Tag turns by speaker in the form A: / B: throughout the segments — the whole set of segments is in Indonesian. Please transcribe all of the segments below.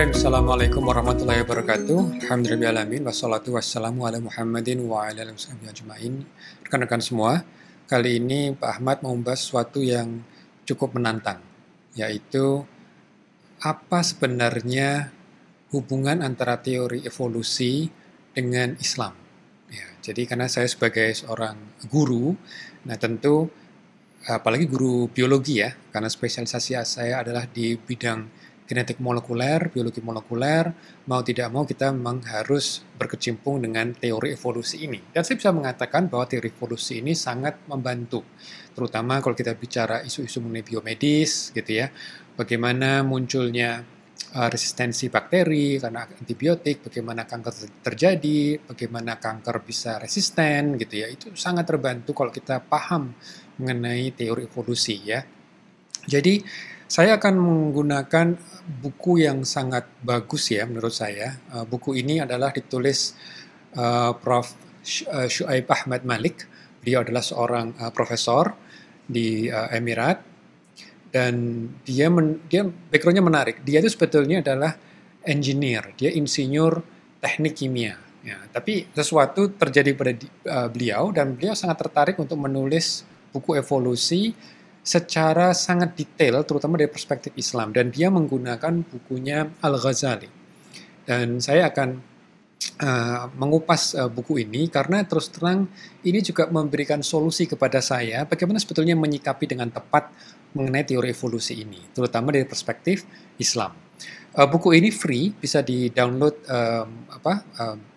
A: Baik, Assalamualaikum warahmatullahi wabarakatuh. Alhamdulillahirrahmanirrahim. Wassalatu wassalamu ala Muhammadin wa ala alihi washabihi ajma'in. Rekan-rekan semua, kali ini Pak Ahmad mau membahas sesuatu yang cukup menantang, yaitu apa sebenarnya hubungan antara teori evolusi dengan Islam. Ya, jadi karena saya sebagai seorang guru, nah tentu apalagi guru biologi ya, karena spesialisasi saya adalah di bidang genetik molekuler, biologi molekuler, mau tidak mau kita memang harus berkecimpung dengan teori evolusi ini. Dan saya bisa mengatakan bahwa teori evolusi ini sangat membantu, terutama kalau kita bicara isu-isu mengenai biomedis, gitu ya, bagaimana munculnya resistensi bakteri karena antibiotik, bagaimana kanker terjadi, bagaimana kanker bisa resisten, gitu ya, itu sangat terbantu kalau kita paham mengenai teori evolusi ya. Jadi saya akan menggunakan buku yang sangat bagus ya menurut saya. Buku ini adalah ditulis Prof. Syuaib Ahmad Malik. Beliau adalah seorang profesor di Emirat dan dia backgroundnya menarik. Dia itu sebetulnya adalah engineer, dia insinyur teknik kimia. Ya, tapi sesuatu terjadi pada beliau dan beliau sangat tertarik untuk menulis buku evolusi secara sangat detail, terutama dari perspektif Islam. Dan dia menggunakan bukunya Al-Ghazali. Dan saya akan mengupas buku ini karena terus terang ini juga memberikan solusi kepada saya bagaimana sebetulnya menyikapi dengan tepat mengenai teori evolusi ini, terutama dari perspektif Islam. Buku ini free, bisa di-download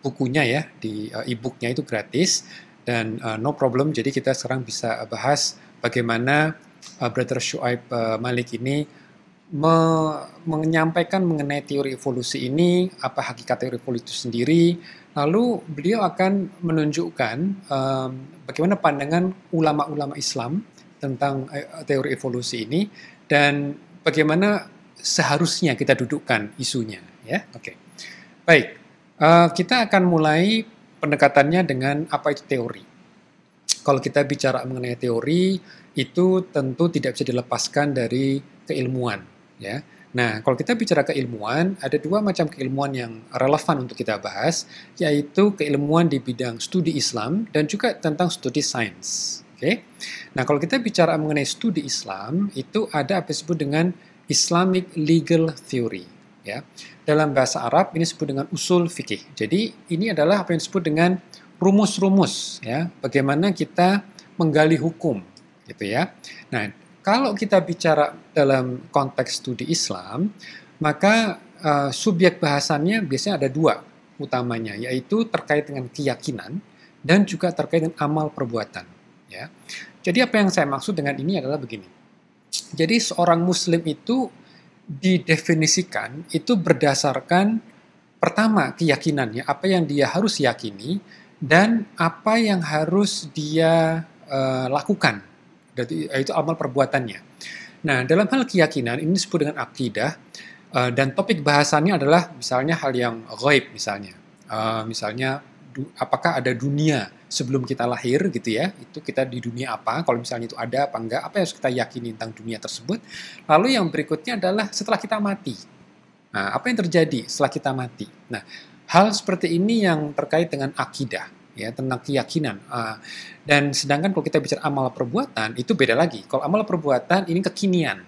A: bukunya ya, di e-booknya itu gratis, dan no problem, jadi kita sekarang bisa bahas bagaimana Brother Syuaib Malik ini menyampaikan mengenai teori evolusi ini, apa hakikat teori evolusi itu sendiri, lalu beliau akan menunjukkan bagaimana pandangan ulama-ulama Islam tentang teori evolusi ini, dan bagaimana seharusnya kita dudukkan isunya. Ya, oke. Baik, kita akan mulai pendekatannya dengan apa itu teori. Kalau kita bicara mengenai teori, itu tentu tidak bisa dilepaskan dari keilmuan. Ya. Nah, kalau kita bicara keilmuan, ada dua macam keilmuan yang relevan untuk kita bahas, yaitu keilmuan di bidang studi Islam dan juga tentang studi sains. Oke. Nah, kalau kita bicara mengenai studi Islam, itu ada apa disebut dengan Islamic Legal Theory. Ya. Dalam bahasa Arab ini disebut dengan usul fikih. Jadi ini adalah apa yang disebut dengan rumus-rumus, ya, bagaimana kita menggali hukum, gitu ya. Nah, kalau kita bicara dalam konteks studi Islam, maka subjek bahasannya biasanya ada dua utamanya, yaitu terkait dengan keyakinan dan juga terkait dengan amal perbuatan. Ya. Jadi apa yang saya maksud dengan ini adalah begini. Jadi seorang Muslim itu didefinisikan itu berdasarkan pertama keyakinannya, apa yang dia harus yakini, dan apa yang harus dia lakukan, yaitu amal perbuatannya. Nah, dalam hal keyakinan ini disebut dengan akidah, dan topik bahasannya adalah misalnya hal yang ghaib misalnya. Misalnya apakah ada dunia sebelum kita lahir gitu ya, itu kita di dunia apa, kalau misalnya itu ada apa enggak, apa yang harus kita yakini tentang dunia tersebut. Lalu yang berikutnya adalah setelah kita mati. Nah, apa yang terjadi setelah kita mati? Nah, hal seperti ini yang terkait dengan akidah, ya, tentang keyakinan. Dan sedangkan kalau kita bicara amal perbuatan, itu beda lagi. Kalau amal perbuatan ini kekinian,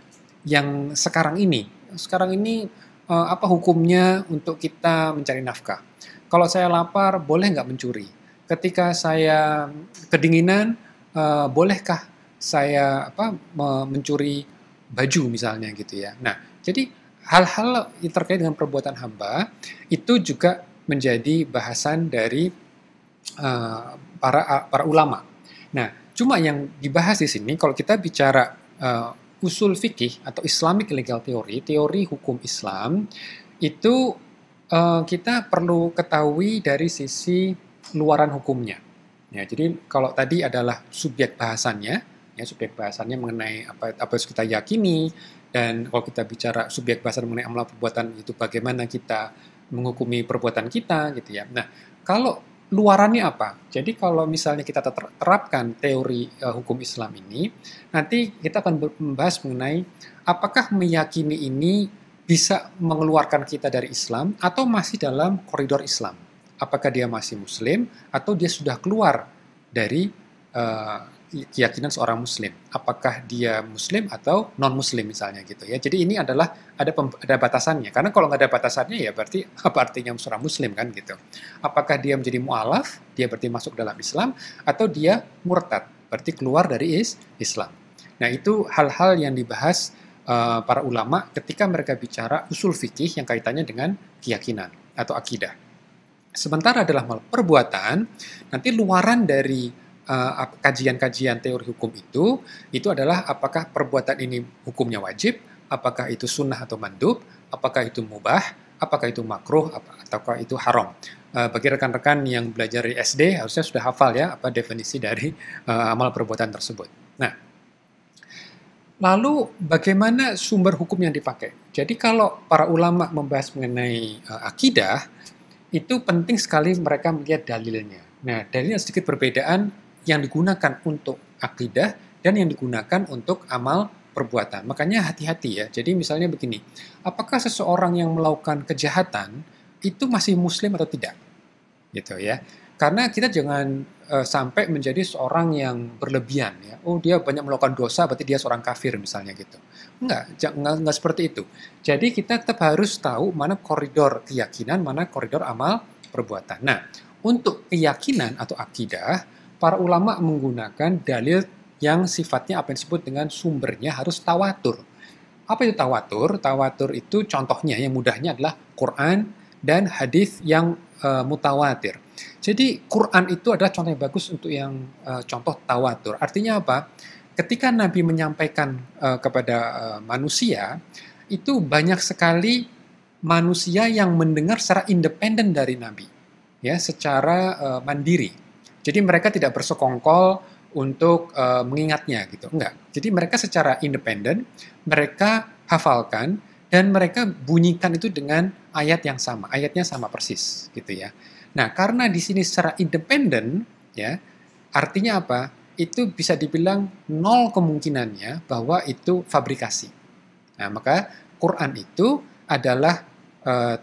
A: yang sekarang ini. Sekarang ini apa hukumnya untuk kita mencari nafkah? Kalau saya lapar, boleh nggak mencuri? Ketika saya kedinginan, bolehkah saya mencuri baju misalnya gitu ya. Nah, jadi hal-hal yang terkait dengan perbuatan hamba itu juga menjadi bahasan dari para ulama. Nah, cuma yang dibahas di sini kalau kita bicara usul fikih atau Islamic Legal Theory, teori hukum Islam, itu kita perlu ketahui dari sisi luaran hukumnya. Ya, jadi kalau tadi adalah subjek bahasannya, ya, subjek bahasannya mengenai apa yang kita yakini, dan kalau kita bicara subjek bahasan mengenai amal perbuatan itu bagaimana kita menghukumi perbuatan kita gitu ya. Nah, kalau luarannya apa? Jadi kalau misalnya kita terapkan teori hukum Islam ini, nanti kita akan membahas mengenai apakah meyakini ini bisa mengeluarkan kita dari Islam atau masih dalam koridor Islam. Apakah dia masih Muslim atau dia sudah keluar dari keyakinan seorang Muslim. Apakah dia Muslim atau non-Muslim misalnya gitu ya. Jadi ini adalah ada batasannya. Karena kalau nggak ada batasannya ya berarti apa artinya seorang Muslim kan gitu. Apakah dia menjadi mu'alaf, dia berarti masuk dalam Islam, atau dia murtad, berarti keluar dari Islam. Nah itu hal-hal yang dibahas para ulama ketika mereka bicara usul fikih yang kaitannya dengan keyakinan atau akidah. Sementara dalam hal perbuatan, nanti luaran dari kajian-kajian teori hukum itu adalah apakah perbuatan ini hukumnya wajib, apakah itu sunnah atau mandub, apakah itu mubah, apakah itu makruh, ataukah itu haram. Bagi rekan-rekan yang belajar di SD harusnya sudah hafal ya apa definisi dari amal perbuatan tersebut. Nah, lalu bagaimana sumber hukum yang dipakai? Jadi kalau para ulama membahas mengenai akidah, itu penting sekali mereka melihat dalilnya. Nah, dalilnya sedikit perbedaan yang digunakan untuk akidah dan yang digunakan untuk amal perbuatan. Makanya hati-hati ya. Jadi misalnya begini, apakah seseorang yang melakukan kejahatan itu masih muslim atau tidak? Gitu ya. Karena kita jangan sampai menjadi seorang yang berlebihan ya. Oh, dia banyak melakukan dosa berarti dia seorang kafir misalnya gitu. Enggak seperti itu. Jadi kita tetap harus tahu mana koridor keyakinan, mana koridor amal perbuatan. Nah, untuk keyakinan atau akidah, para ulama menggunakan dalil yang sifatnya apa yang disebut dengan sumbernya harus tawatur. Apa itu tawatur? Tawatur itu contohnya yang mudahnya adalah Quran dan hadis yang mutawatir. Jadi Quran itu adalah contoh yang bagus untuk yang contoh tawatur. Artinya apa? Ketika Nabi menyampaikan kepada manusia, itu banyak sekali manusia yang mendengar secara independen dari Nabi, ya, secara mandiri. Jadi mereka tidak bersekongkol untuk mengingatnya gitu, enggak. Jadi mereka secara independen, mereka hafalkan dan mereka bunyikan itu dengan ayatnya sama persis gitu ya. Nah, karena di sini secara independen ya, artinya apa? Itu bisa dibilang nol kemungkinannya bahwa itu fabrikasi. Nah, maka Quran itu adalah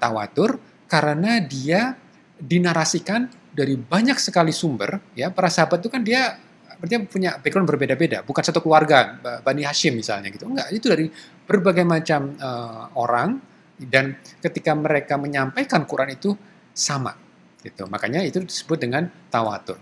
A: tawatur karena dia dinarasikan dari banyak sekali sumber ya. Para sahabat itu kan dia punya background berbeda-beda, bukan satu keluarga Bani Hashim misalnya gitu, enggak, itu dari berbagai macam orang, dan ketika mereka menyampaikan Quran itu sama gitu. Makanya itu disebut dengan tawatur.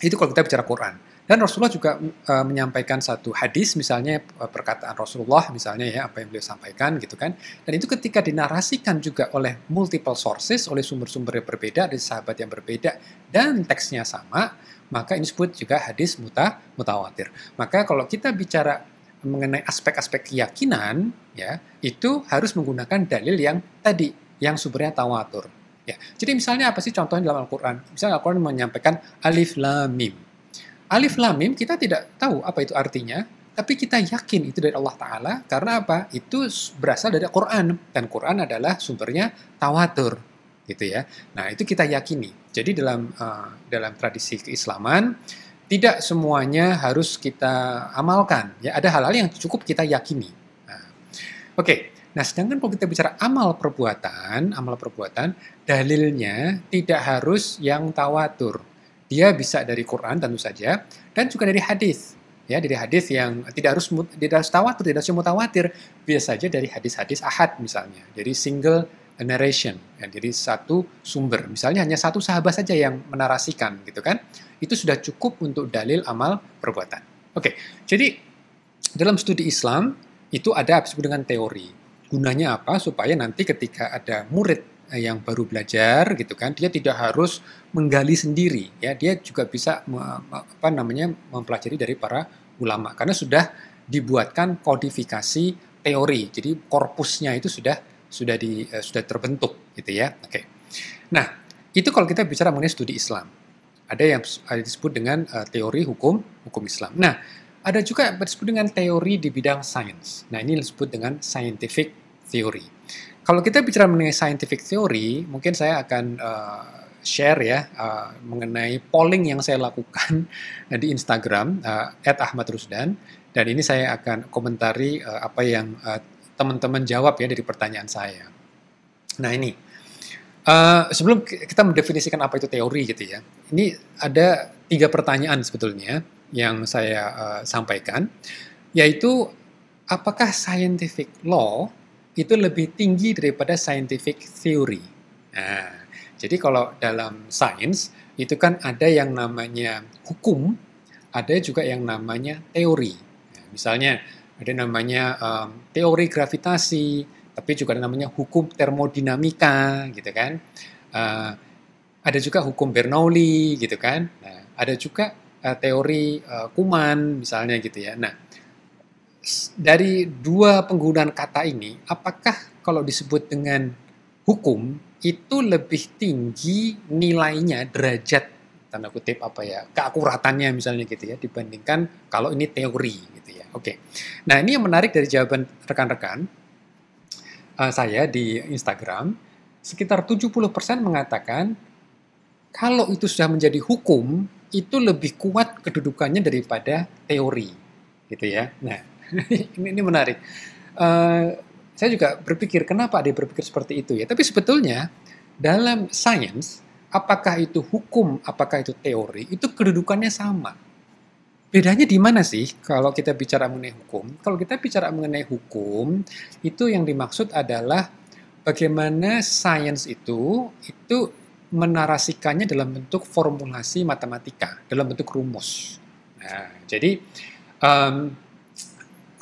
A: Itu kalau kita bicara Quran. Dan Rasulullah juga menyampaikan satu hadis, misalnya perkataan Rasulullah misalnya ya, apa yang beliau sampaikan gitu kan. Dan itu ketika dinarasikan juga oleh multiple sources, oleh sumber-sumber yang berbeda, dari sahabat yang berbeda, dan teksnya sama, maka ini disebut juga hadis mutawatir. Maka kalau kita bicara mengenai aspek-aspek keyakinan, ya, itu harus menggunakan dalil yang tadi, yang sumbernya tawatur. Ya. Jadi misalnya apa sih contohnya dalam Al-Quran? Misalnya Al-Quran menyampaikan alif lam mim. Alif lam mim kita tidak tahu apa itu artinya, tapi kita yakin itu dari Allah Ta'ala, karena apa? Itu berasal dari Quran, dan Quran adalah sumbernya tawatur, gitu ya. Nah, itu kita yakini. Jadi dalam tradisi keislaman, tidak semuanya harus kita amalkan. Ya, ada hal-hal yang cukup kita yakini. Nah, oke. Nah, sedangkan kalau kita bicara amal perbuatan, dalilnya tidak harus yang tawatur. Dia bisa dari Quran tentu saja, dan juga dari hadis. Ya, dari hadis yang tidak harus tawatur, tidak harus mutawatir. Bisa saja dari hadis-hadis ahad misalnya, dari single narration, ya, dari satu sumber. Misalnya hanya satu sahabat saja yang menarasikan, gitu kan? Itu sudah cukup untuk dalil amal perbuatan. Oke, jadi dalam studi Islam itu ada apa disebut dengan teori. Gunanya apa? Supaya nanti ketika ada murid yang baru belajar gitu kan, dia tidak harus menggali sendiri ya, dia juga bisa mempelajari dari para ulama karena sudah dibuatkan kodifikasi teori. Jadi korpusnya itu sudah terbentuk gitu ya. Oke. Nah, itu kalau kita bicara mengenai studi Islam. Ada yang disebut dengan teori hukum Islam. Nah, ada juga yang disebut dengan teori di bidang sains. Nah, ini disebut dengan scientific theory. Kalau kita bicara mengenai scientific theory, mungkin saya akan share ya mengenai polling yang saya lakukan di Instagram @ahmadrusdan, dan ini saya akan komentari apa yang teman-teman jawab ya dari pertanyaan saya. Nah ini, sebelum kita mendefinisikan apa itu teori gitu ya, ini ada 3 pertanyaan sebetulnya yang saya sampaikan, yaitu apakah scientific law itu lebih tinggi daripada scientific theory? Nah, jadi kalau dalam sains itu kan ada yang namanya hukum, ada juga yang namanya teori. Nah, misalnya ada namanya teori gravitasi, tapi juga ada namanya hukum termodinamika, gitu kan. Uh, ada juga hukum Bernoulli, gitu kan. Nah, ada juga teori Kuman, misalnya gitu ya. Nah, dari 2 penggunaan kata ini, apakah kalau disebut dengan hukum itu lebih tinggi nilainya, derajat tanda kutip apa ya, keakuratannya misalnya gitu ya, dibandingkan kalau ini teori gitu ya. Oke. Nah, ini yang menarik dari jawaban rekan-rekan saya di Instagram, sekitar 70% mengatakan kalau itu sudah menjadi hukum, itu lebih kuat kedudukannya daripada teori, gitu ya. Nah, ini menarik. Saya juga berpikir kenapa dia berpikir seperti itu ya. Tapi sebetulnya dalam sains, apakah itu hukum, apakah itu teori, itu kedudukannya sama. Bedanya di mana sih kalau kita bicara mengenai hukum? Kalau kita bicara mengenai hukum, itu yang dimaksud adalah bagaimana sains itu menarasikannya dalam bentuk formulasi matematika, dalam bentuk rumus. Nah, jadi um,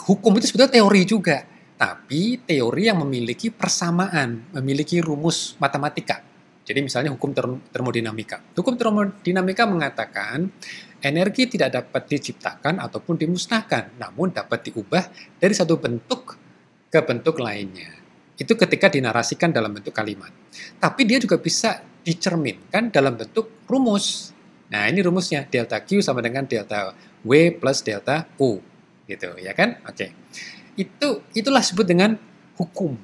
A: hukum itu sebetulnya teori juga, tapi teori yang memiliki persamaan, memiliki rumus matematika. Jadi misalnya hukum termodinamika. Hukum termodinamika mengatakan energi tidak dapat diciptakan ataupun dimusnahkan, namun dapat diubah dari satu bentuk ke bentuk lainnya. Itu ketika dinarasikan dalam bentuk kalimat. Tapi dia juga bisa dicerminkan dalam bentuk rumus. Nah, ini rumusnya, delta Q sama dengan delta W plus delta U. Gitu, ya kan? Oke. Itulah disebut dengan hukum.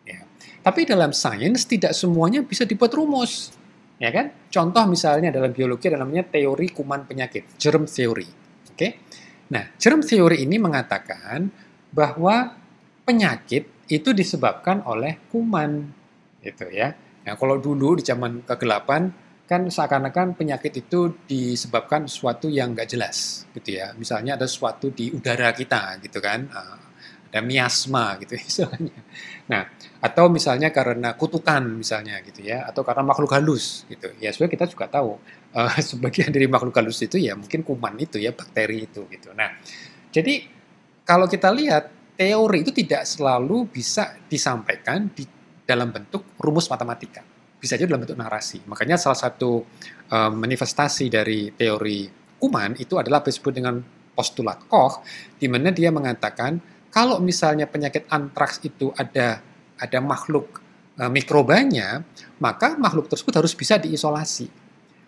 A: Ya. Tapi dalam sains tidak semuanya bisa dibuat rumus. Ya kan? Contoh misalnya dalam biologi ada namanya teori kuman penyakit, germ theory. Oke? Nah, germ theory ini mengatakan bahwa penyakit itu disebabkan oleh kuman, gitu ya. Nah, kalau dulu di zaman kegelapan kan seakan-akan penyakit itu disebabkan sesuatu yang nggak jelas, gitu ya. Misalnya ada sesuatu di udara kita, gitu kan, ada miasma, gitu misalnya. Nah, atau misalnya karena kutukan, misalnya, gitu ya, atau karena makhluk halus, gitu. Ya, sebenarnya kita juga tahu sebagian dari makhluk halus itu ya mungkin kuman itu ya, bakteri itu, gitu. Nah, jadi kalau kita lihat teori itu tidak selalu bisa disampaikan di dalam bentuk rumus matematika. Bisa juga dalam bentuk narasi. Makanya salah satu manifestasi dari teori kuman itu adalah apa disebut dengan postulat Koch, di mana dia mengatakan kalau misalnya penyakit antraks itu ada makhluk mikrobanya, maka makhluk tersebut harus bisa diisolasi.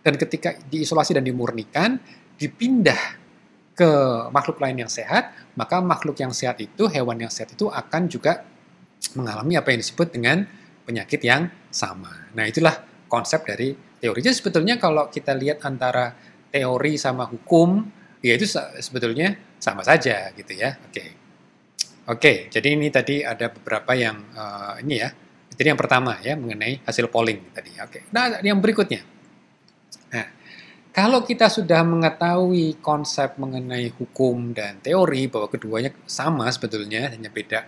A: Dan ketika diisolasi dan dimurnikan, dipindah ke makhluk lain yang sehat, maka makhluk yang sehat itu, hewan yang sehat itu akan juga mengalami apa yang disebut dengan penyakit yang sama. Nah, itulah konsep dari teori. Jadi sebetulnya kalau kita lihat antara teori sama hukum, ya itu sebetulnya sama saja gitu ya. Oke, jadi ini tadi ada beberapa yang ini ya. Jadi yang pertama ya mengenai hasil polling tadi. Oke. Nah, yang berikutnya. Nah, kalau kita sudah mengetahui konsep mengenai hukum dan teori bahwa keduanya sama sebetulnya, hanya beda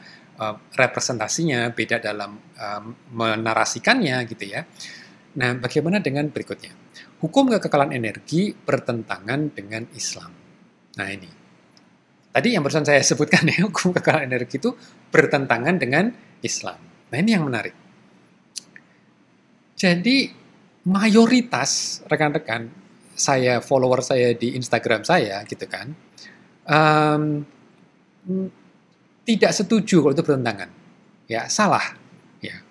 A: representasinya, beda dalam menarasikannya gitu ya. Nah, bagaimana dengan berikutnya? Hukum kekekalan energi bertentangan dengan Islam. Nah, ini. Tadi yang barusan saya sebutkan ya, hukum kekekalan energi itu bertentangan dengan Islam. Nah, ini yang menarik. Jadi, mayoritas rekan-rekan saya, follower saya di Instagram saya gitu kan, tidak setuju kalau itu bertentangan. Ya, salah. Ya.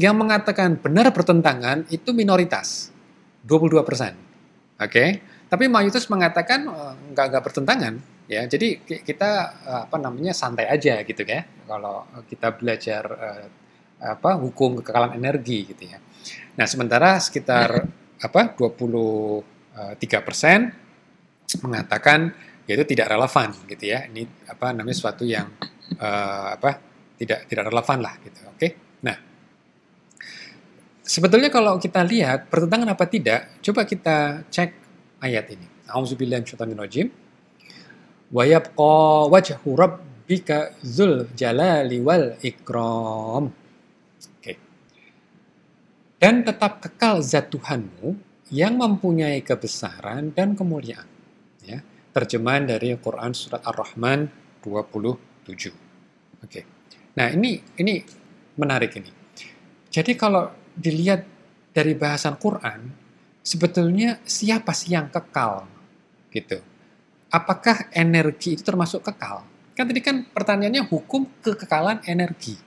A: Yang mengatakan benar bertentangan itu minoritas, 22%. Oke. Tapi mayoritas mengatakan nggak bertentangan. Ya, jadi kita santai aja gitu ya. Kalau kita belajar hukum kekekalan energi gitu ya. Nah, sementara sekitar 23% mengatakan yaitu tidak relevan gitu ya. Ini sesuatu yang tidak relevan lah gitu. Oke. Nah, sebetulnya kalau kita lihat bertentangan apa tidak, coba kita cek ayat ini. A'udzubillahi minasyaitonirrajim. Wa yabqa wajhu rabbika dzul jalali wal ikram. Oke. Dan tetap kekal zat Tuhanmu yang mempunyai kebesaran dan kemuliaan. Ya. Terjemahan dari Quran surat Ar-Rahman 27. Oke. Nah, ini menarik ini. Jadi kalau dilihat dari bahasan Quran, sebetulnya siapa sih yang kekal? Gitu. Apakah energi itu termasuk kekal? Kan tadi kan pertanyaannya hukum kekekalan energi.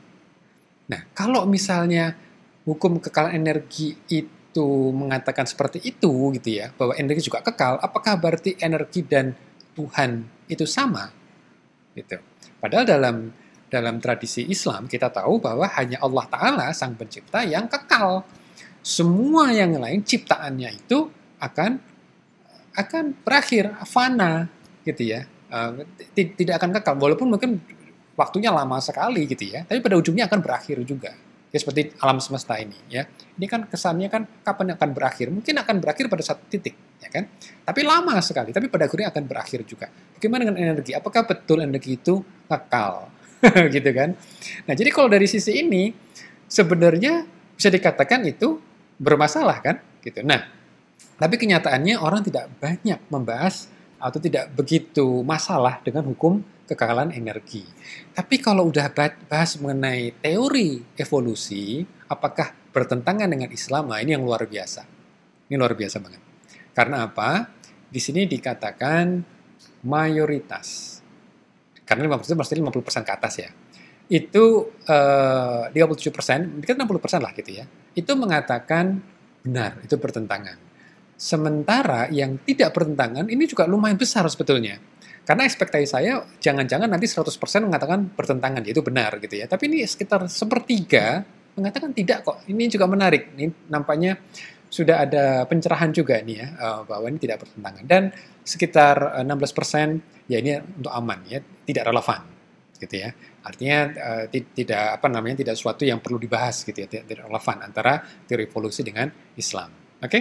A: Nah, kalau misalnya hukum kekekalan energi itu mengatakan seperti itu gitu ya, bahwa energi juga kekal, apakah berarti energi dan Tuhan itu sama? Gitu. Padahal dalam tradisi Islam kita tahu bahwa hanya Allah Ta'ala sang pencipta yang kekal. Semua yang lain ciptaannya itu akan berakhir, fana gitu ya. Tidak akan kekal, walaupun mungkin waktunya lama sekali gitu ya, tapi pada ujungnya akan berakhir juga. Ya, seperti alam semesta ini ya. Ini kan kesannya kan kapan akan berakhir? Mungkin akan berakhir pada satu titik, ya kan? Tapi lama sekali, tapi pada akhirnya akan berakhir juga. Bagaimana dengan energi? Apakah betul energi itu kekal? Gitu kan. Nah, jadi kalau dari sisi ini sebenarnya bisa dikatakan itu bermasalah kan gitu. Nah, tapi kenyataannya orang tidak banyak membahas atau tidak begitu masalah dengan hukum kekekalan energi. Tapi kalau udah bahas mengenai teori evolusi, apakah bertentangan dengan Islam? Nah, ini yang luar biasa. Ini luar biasa banget. Karena apa? Di sini dikatakan mayoritas. Karena 50% pasti 50% ke atas ya. Itu 57%, mungkin 60% lah gitu ya. Itu mengatakan benar, itu bertentangan. Sementara yang tidak bertentangan ini juga lumayan besar sebetulnya. Karena ekspektasi saya jangan-jangan nanti 100% mengatakan bertentangan, yaitu benar gitu ya. Tapi ini sekitar sepertiga mengatakan tidak kok. Ini juga menarik. Ini nampaknya sudah ada pencerahan juga nih ya, bahwa ini tidak bertentangan. Dan sekitar 16% ya ini untuk aman ya, tidak relevan gitu ya. Artinya tidak sesuatu yang perlu dibahas gitu ya, tidak relevan antara teori evolusi dengan Islam. Oke?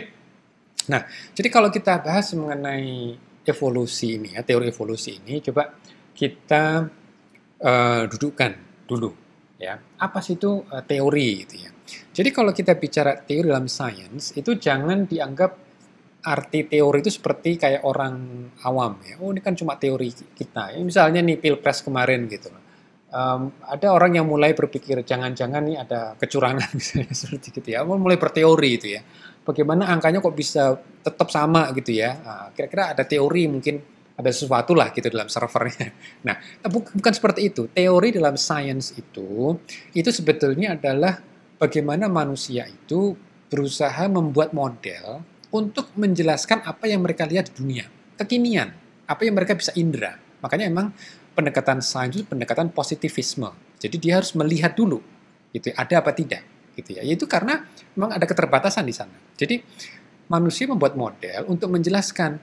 A: Nah, jadi kalau kita bahas mengenai evolusi ini ya, teori evolusi ini, coba kita dudukkan dulu ya. Apa sih itu teori gitu ya. Jadi kalau kita bicara teori dalam sains, itu jangan dianggap arti teori itu seperti kayak orang awam ya. Oh, ini kan cuma teori kita. Ya, misalnya nih Pilpres kemarin gitu. Ada orang yang mulai berpikir jangan-jangan nih ada kecurangan misalnya seperti gitu ya. Mulai berteori itu ya. Bagaimana angkanya kok bisa tetap sama gitu ya. Kira-kira ada teori, mungkin ada sesuatu lah gitu dalam servernya. Nah, bukan seperti itu. Teori dalam sains itu sebetulnya adalah bagaimana manusia itu berusaha membuat model untuk menjelaskan apa yang mereka lihat di dunia, kekinian, apa yang mereka bisa indera. Makanya emang pendekatan sains itu pendekatan positivisme. Jadi dia harus melihat dulu, gitu, ada apa tidak, gitu ya. Itu karena memang ada keterbatasan di sana. Jadi manusia membuat model untuk menjelaskan.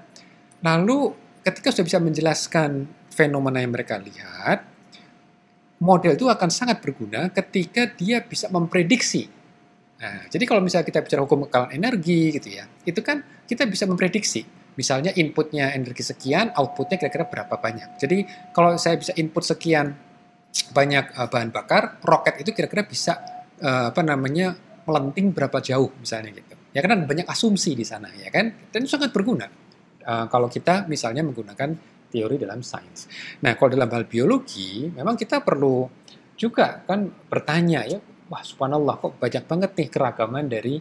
A: Lalu ketika sudah bisa menjelaskan fenomena yang mereka lihat, model itu akan sangat berguna ketika dia bisa memprediksi. Nah, jadi kalau misalnya kita bicara hukum kekekalan energi gitu ya, itu kan kita bisa memprediksi. Misalnya inputnya energi sekian, outputnya kira-kira berapa banyak. Jadi kalau saya bisa input sekian banyak bahan bakar, roket itu kira-kira bisa melenting berapa jauh misalnya gitu. Ya kan banyak asumsi di sana ya kan, dan itu sangat berguna kalau kita misalnya menggunakan teori dalam sains. Nah, kalau dalam hal biologi, memang kita perlu juga kan bertanya ya, wah subhanallah kok banyak banget nih keragaman dari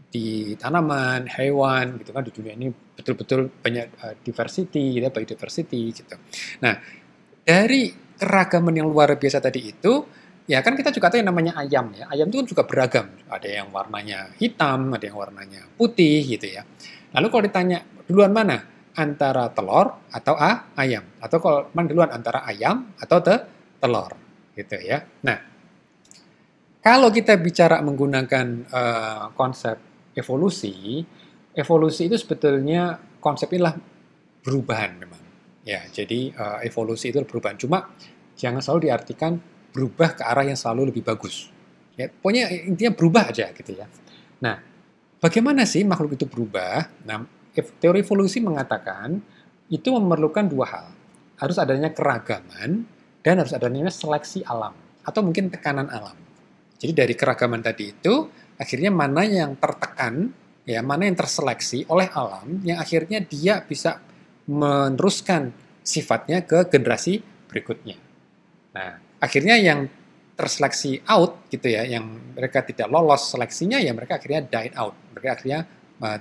A: di tanaman, hewan gitu kan, di dunia ini betul-betul banyak diversity, gitu, biodiversity gitu. Nah, dari keragaman yang luar biasa tadi itu, ya kan kita juga tahu yang namanya ayam ya. Ayam itu kan juga beragam. Ada yang warnanya hitam, ada yang warnanya putih gitu ya. Lalu kalau ditanya duluan mana? Antara telur atau ayam? Atau kalau mana duluan antara ayam atau telur gitu ya. Nah, kalau kita bicara menggunakan konsep evolusi itu sebetulnya konsep inilah perubahan memang. Ya, jadi evolusi itu perubahan. Cuma Jangan selalu diartikan berubah ke arah yang selalu lebih bagus. Ya, pokoknya intinya berubah aja gitu ya. Nah, bagaimana sih makhluk itu berubah? Nah, teori evolusi mengatakan itu memerlukan dua hal. Harus adanya keragaman dan harus adanya seleksi alam atau mungkin tekanan alam. Jadi dari keragaman tadi itu akhirnya mana yang tertekan, ya mana yang terseleksi oleh alam yang akhirnya dia bisa meneruskan sifatnya ke generasi berikutnya. Nah, akhirnya yang terseleksi out gitu ya, yang mereka tidak lolos seleksinya ya mereka akhirnya died out. Mereka akhirnya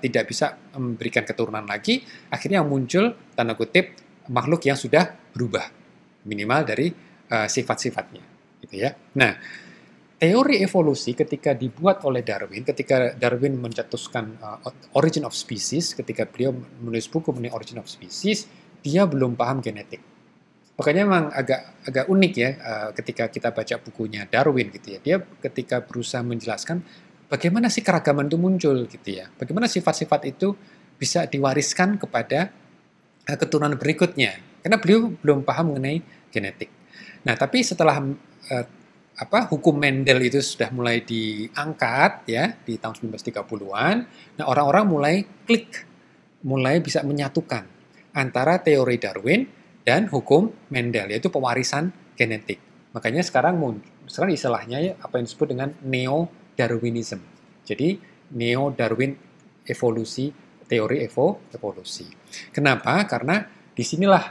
A: tidak bisa memberikan keturunan lagi, akhirnya muncul tanda kutip makhluk yang sudah berubah minimal dari sifat-sifatnya gitu ya. Nah, teori evolusi ketika dibuat oleh Darwin, ketika Darwin mencetuskan Origin of Species, ketika beliau menulis buku mengenai Origin of Species, dia belum paham genetik. Makanya memang agak unik ya ketika kita baca bukunya Darwin gitu ya. Dia ketika berusaha menjelaskan bagaimana sih keragaman itu muncul gitu ya. Bagaimana sifat-sifat itu bisa diwariskan kepada keturunan berikutnya. Karena beliau belum paham mengenai genetik. Nah, tapi setelah hukum Mendel itu sudah mulai diangkat ya di tahun 1930-an, nah orang-orang mulai klik, mulai bisa menyatukan antara teori Darwin dan hukum Mendel, yaitu pewarisan genetik. Makanya sekarang istilahnya ya, apa yang disebut dengan neo-Darwinism. Jadi neo-Darwin evolusi, teori evolusi. Kenapa? Karena disinilah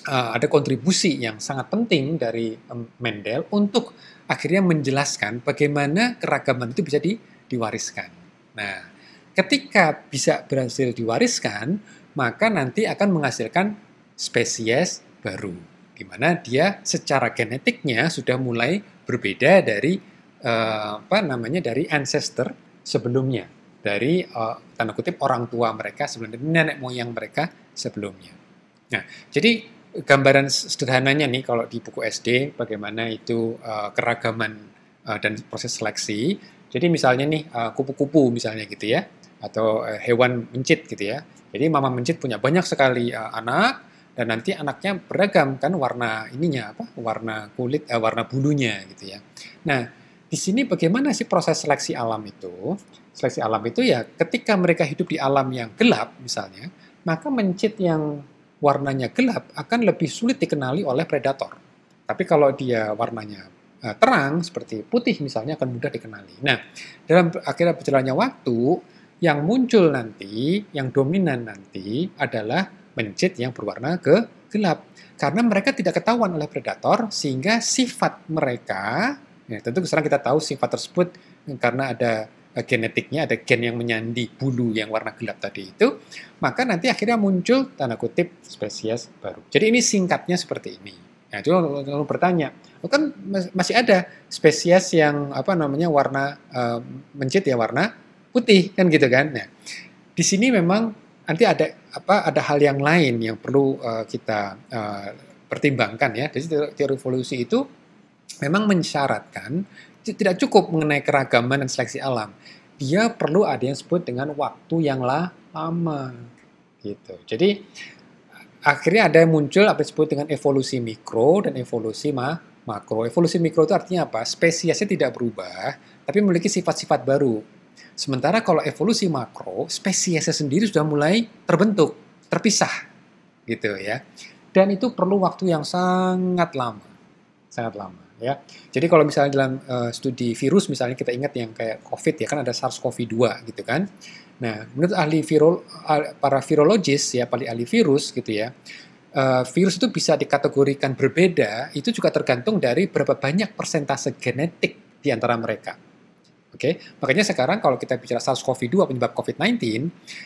A: ada kontribusi yang sangat penting dari Mendel untuk akhirnya menjelaskan bagaimana keragaman itu bisa diwariskan. Nah, ketika bisa berhasil diwariskan, maka nanti akan menghasilkan spesies baru, di mana dia secara genetiknya sudah mulai berbeda dari dari ancestor sebelumnya, dari tanda kutip orang tua mereka sebelumnya, nenek moyang mereka sebelumnya. Nah, jadi gambaran sederhananya nih kalau di buku SD bagaimana itu keragaman dan proses seleksi. Jadi misalnya nih kupu-kupu misalnya gitu ya, atau hewan mencit gitu ya. Jadi mama mencit punya banyak sekali anak dan nanti anaknya beragam kan warna ininya warna kulit, warna bulunya gitu ya. Nah, di sini bagaimana sih proses seleksi alam itu? Seleksi alam itu ya ketika mereka hidup di alam yang gelap misalnya, maka mencit yang warnanya gelap akan lebih sulit dikenali oleh predator. Tapi kalau dia warnanya terang seperti putih misalnya akan mudah dikenali. Nah, dalam akhirnya berjalannya waktu yang muncul nanti, yang dominan nanti adalah mencit yang berwarna gelap. Karena mereka tidak ketahuan oleh predator sehingga sifat mereka, ya tentu sekarang kita tahu sifat tersebut karena ada genetiknya, ada gen yang menyandi bulu yang warna gelap tadi itu, maka nanti akhirnya muncul tanda kutip spesies baru. Jadi ini singkatnya seperti ini. Nah, itu lalu bertanya, kan masih ada spesies yang warna mencit ya warna putih kan gitu kan. Nah, di sini memang nanti ada hal yang lain yang perlu kita pertimbangkan ya. Jadi teori evolusi itu memang mensyaratkan tidak cukup mengenai keragaman dan seleksi alam. Dia perlu ada yang disebut dengan waktu yang lama. Gitu. Jadi akhirnya ada yang muncul apa disebut dengan evolusi mikro dan evolusi makro. Evolusi mikro itu artinya apa? Spesiesnya tidak berubah, tapi memiliki sifat-sifat baru. Sementara kalau evolusi makro, spesiesnya sendiri sudah mulai terbentuk, terpisah. Gitu ya. Dan itu perlu waktu yang sangat lama. Sangat lama. Ya, jadi kalau misalnya dalam studi virus misalnya kita ingat yang kayak COVID ya kan ada SARS-CoV-2 gitu kan. Nah, menurut para virologis ya, para ahli virus gitu ya, virus itu bisa dikategorikan berbeda itu juga tergantung dari berapa banyak persentase genetik di antara mereka. Oke, makanya sekarang kalau kita bicara SARS-CoV-2 penyebab COVID-19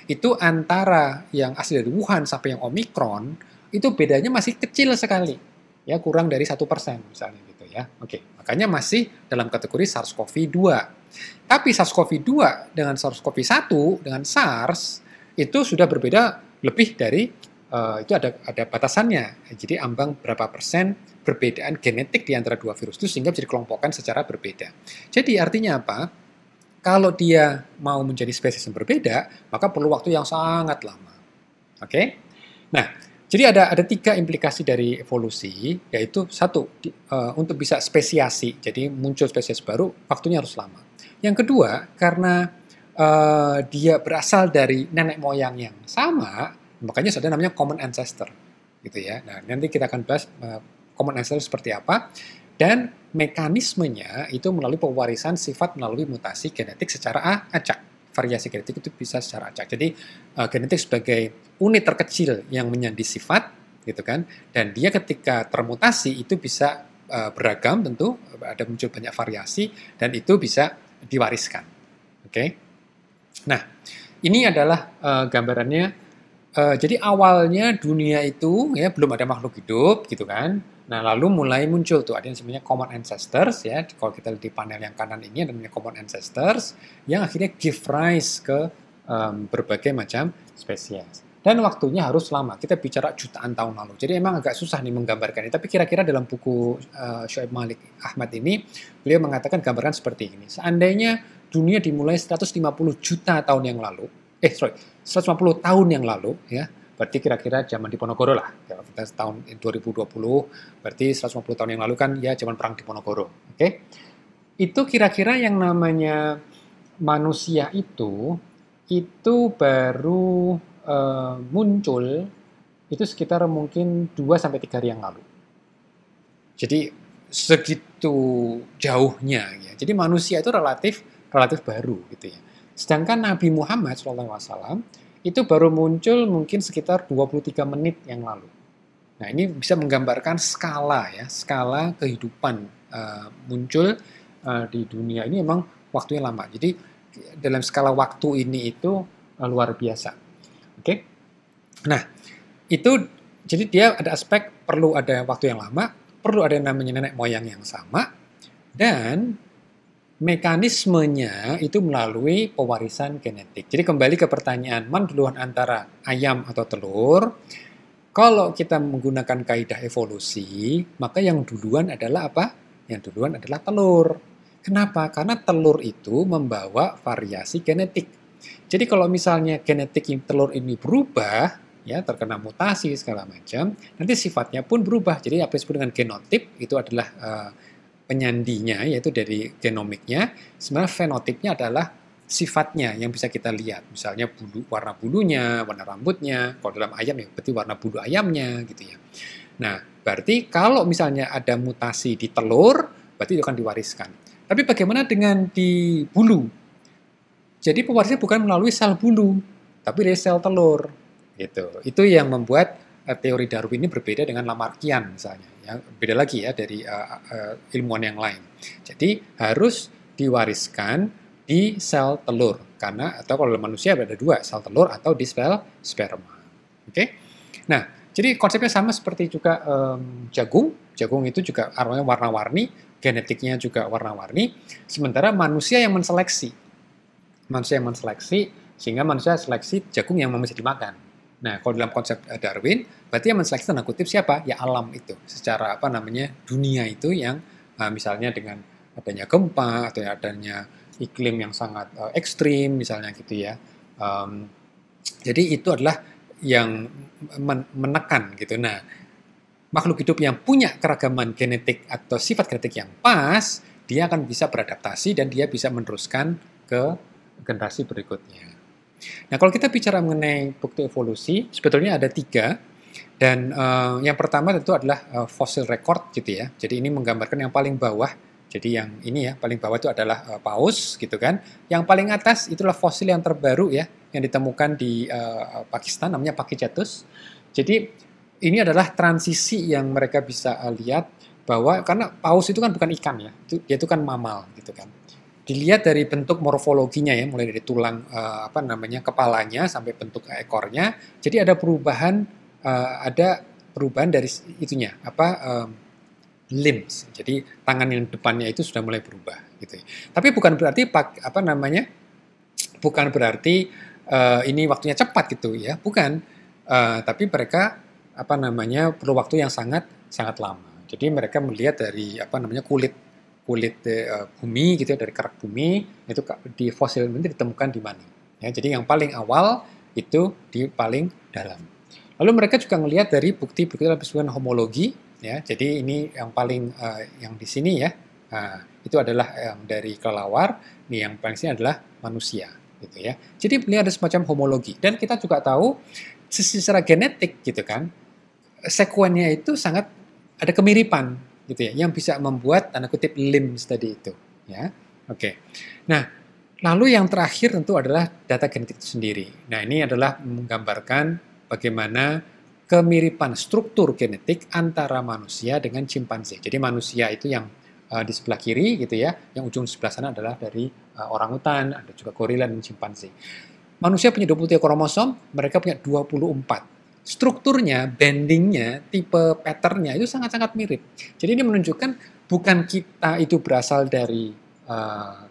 A: itu antara yang asli dari Wuhan sampai yang Omicron itu bedanya masih kecil sekali, ya kurang dari 1% misalnya gitu ya. Oke, makanya masih dalam kategori SARS-CoV-2. Tapi SARS-CoV-2 dengan SARS-CoV-1 dengan SARS itu sudah berbeda lebih dari itu ada batasannya. Jadi ambang berapa persen perbedaan genetik di antara dua virus itu sehingga bisa dikelompokkan secara berbeda. Jadi artinya apa? Kalau dia mau menjadi spesies yang berbeda, maka perlu waktu yang sangat lama. Oke? Nah, Jadi ada tiga implikasi dari evolusi, yaitu satu, untuk bisa spesiasi, jadi muncul spesies baru, waktunya harus lama. Yang kedua, karena dia berasal dari nenek moyang yang sama, makanya ada namanya common ancestor, gitu ya. Nah, nanti kita akan bahas common ancestor seperti apa, dan mekanismenya itu melalui pewarisan sifat melalui mutasi genetik secara acak. Variasi genetik itu bisa secara acak. Jadi genetik sebagai unit terkecil yang menyandi sifat, gitu kan. Dan dia ketika termutasi itu bisa beragam tentu, ada muncul banyak variasi dan itu bisa diwariskan. Oke. Nah, ini adalah gambarannya. Jadi awalnya dunia itu ya belum ada makhluk hidup gitu kan. Nah, lalu mulai muncul tuh ada yang sebenarnya common ancestors ya. Kalau kita lihat di panel yang kanan ini ada namanya common ancestors yang akhirnya give rise ke berbagai macam spesies. Dan waktunya harus lama. Kita bicara jutaan tahun lalu. Jadi emang agak susah nih menggambarkan ini. Tapi kira-kira dalam buku Shoaib Malik Ahmad ini beliau mengatakan gambaran seperti ini. Seandainya dunia dimulai 150 juta tahun yang lalu, 150 tahun yang lalu, ya, berarti kira-kira zaman Diponegoro lah. Kalau kita tahun 2020, berarti 150 tahun yang lalu kan ya zaman perang Diponegoro. Oke? Itu kira-kira yang namanya manusia itu baru muncul itu sekitar mungkin 2-3 hari yang lalu. Jadi segitu jauhnya ya. Jadi manusia itu relatif baru gitu ya. Sedangkan Nabi Muhammad SAW itu baru muncul mungkin sekitar 23 menit yang lalu. Nah, ini bisa menggambarkan skala ya, skala kehidupan muncul di dunia ini memang waktunya lama. Jadi dalam skala waktu ini itu luar biasa. Oke. Nah, itu jadi dia ada aspek perlu ada waktu yang lama, perlu ada yang namanya nenek moyang yang sama, dan mekanismenya itu melalui pewarisan genetik. Jadi kembali ke pertanyaan, mana duluan antara ayam atau telur? Kalau kita menggunakan kaidah evolusi, maka yang duluan adalah apa? Yang duluan adalah telur. Kenapa? Karena telur itu membawa variasi genetik. Jadi kalau misalnya genetik telur ini berubah, ya terkena mutasi segala macam, nanti sifatnya pun berubah. Jadi apa yang disebut dengan genotip itu adalah penyandinya, yaitu dari genomiknya. Sebenarnya fenotipnya adalah sifatnya yang bisa kita lihat. Misalnya warna bulunya, warna rambutnya. Kalau dalam ayam ya berarti warna bulu ayamnya gitu ya. Nah, berarti kalau misalnya ada mutasi di telur, berarti itu akan diwariskan. Tapi bagaimana dengan di bulu? Jadi pewarisnya bukan melalui sel bulu, tapi dari sel telur. Gitu. Itu yang membuat teori Darwin ini berbeda dengan Lamarckian misalnya. Ya, beda lagi ya dari ilmuwan yang lain. Jadi harus diwariskan di sel telur karena atau kalau manusia ada dua, sel telur atau di sel sperma. Oke. Nah, jadi konsepnya sama seperti juga jagung. Jagung itu juga aromanya warna-warni, genetiknya juga warna-warni. Sementara manusia yang menseleksi. Manusia yang menseleksi sehingga manusia seleksi jagung yang bisa dimakan. Nah, kalau dalam konsep Darwin, berarti yang menseleksi tanda kutip siapa? Ya alam itu. Secara apa namanya dunia itu yang misalnya dengan adanya gempa atau adanya iklim yang sangat ekstrim misalnya gitu ya. Jadi itu adalah yang menekan gitu. Nah, makhluk hidup yang punya keragaman genetik atau sifat genetik yang pas, dia akan bisa beradaptasi dan dia bisa meneruskan ke generasi berikutnya. Nah, kalau kita bicara mengenai bukti evolusi, sebetulnya ada 3. Dan yang pertama tentu adalah fossil record gitu ya. Jadi ini menggambarkan yang paling bawah. Jadi yang ini ya, paling bawah itu adalah paus gitu kan. Yang paling atas itulah fosil yang terbaru ya, yang ditemukan di Pakistan, namanya Pachycetus. Jadi ini adalah transisi yang mereka bisa lihat bahwa, karena paus itu kan bukan ikan ya, dia itu kan mamal gitu kan. Dilihat dari bentuk morfologinya ya, mulai dari tulang kepalanya sampai bentuk ekornya. Jadi ada perubahan dari itunya limbs. Jadi tangan yang depannya itu sudah mulai berubah gitu. Tapi bukan berarti bukan berarti ini waktunya cepat gitu ya, bukan. Tapi mereka perlu waktu yang sangat lama. Jadi mereka melihat dari kulit bumi gitu ya, dari kerak bumi itu di fosil ini ditemukan di mana ya. Jadi yang paling awal itu di paling dalam. Lalu mereka juga melihat dari bukti-bukti dalam persoalan homologi, ya. Jadi ini yang paling yang di sini ya. Nah, itu adalah yang dari kelelawar, nih yang paling sini adalah manusia, gitu ya. Jadi ini ada semacam homologi. Dan kita juga tahu secara genetik gitu kan, sekuennya itu sangat ada kemiripan gitu ya, yang bisa membuat tanda kutip limbs tadi itu, ya. Oke. Nah, lalu yang terakhir tentu adalah data genetik itu sendiri. Nah, ini adalah menggambarkan bagaimana kemiripan struktur genetik antara manusia dengan chimpanzee. Jadi manusia itu yang di sebelah kiri gitu ya, yang ujung sebelah sana adalah dari orangutan, ada juga gorila dan chimpanzee. Manusia punya 23 kromosom, mereka punya 24. Strukturnya, bendingnya, tipe patternnya itu sangat-sangat mirip. Jadi ini menunjukkan bukan kita itu berasal dari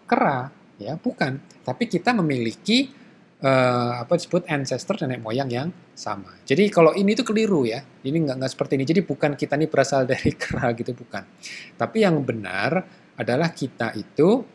A: kera, ya bukan, tapi kita memiliki apa disebut ancestor nenek moyang yang sama. Jadi kalau ini tuh keliru ya, ini nggak seperti ini. Jadi bukan kita ini berasal dari kera gitu, bukan. Tapi yang benar adalah kita itu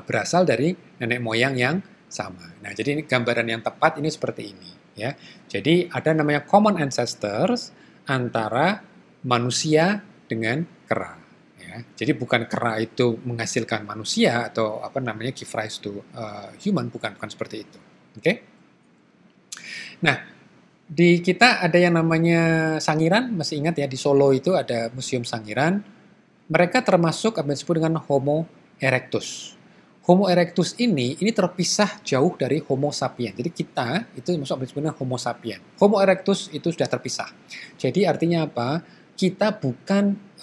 A: berasal dari nenek moyang yang sama. Nah, jadi ini gambaran yang tepat ini seperti ini ya. Jadi ada namanya common ancestors antara manusia dengan kera ya. Jadi bukan kera itu menghasilkan manusia atau apa namanya give rise to human, bukan seperti itu. Oke? Nah, di kita ada yang namanya Sangiran, masih ingat ya di Solo itu ada Museum Sangiran. Mereka termasuk apa yang disebut dengan Homo erectus. Homo erectus ini terpisah jauh dari Homo sapiens. Jadi kita itu masuk sebenarnya Homo sapiens. Homo erectus itu sudah terpisah. Jadi artinya apa? Kita bukan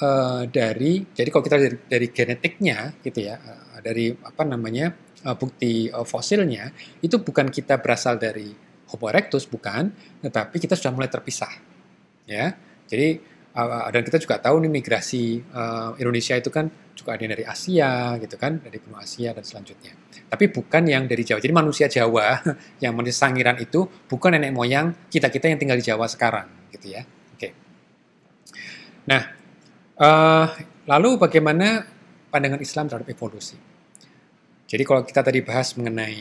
A: jadi kalau kita dari genetiknya gitu ya, dari apa namanya bukti fosilnya itu bukan kita berasal dari Homo erectus, bukan, tetapi kita sudah mulai terpisah. Ya, jadi dan kita juga tahu nih migrasi Indonesia itu kan juga ada yang dari Asia gitu kan, dari benua Asia dan selanjutnya. Tapi bukan yang dari Jawa. Jadi manusia Jawa yang manusia Sangiran itu bukan nenek moyang kita-kita yang tinggal di Jawa sekarang gitu ya. Oke. Nah, lalu bagaimana pandangan Islam terhadap evolusi? Jadi kalau kita tadi bahas mengenai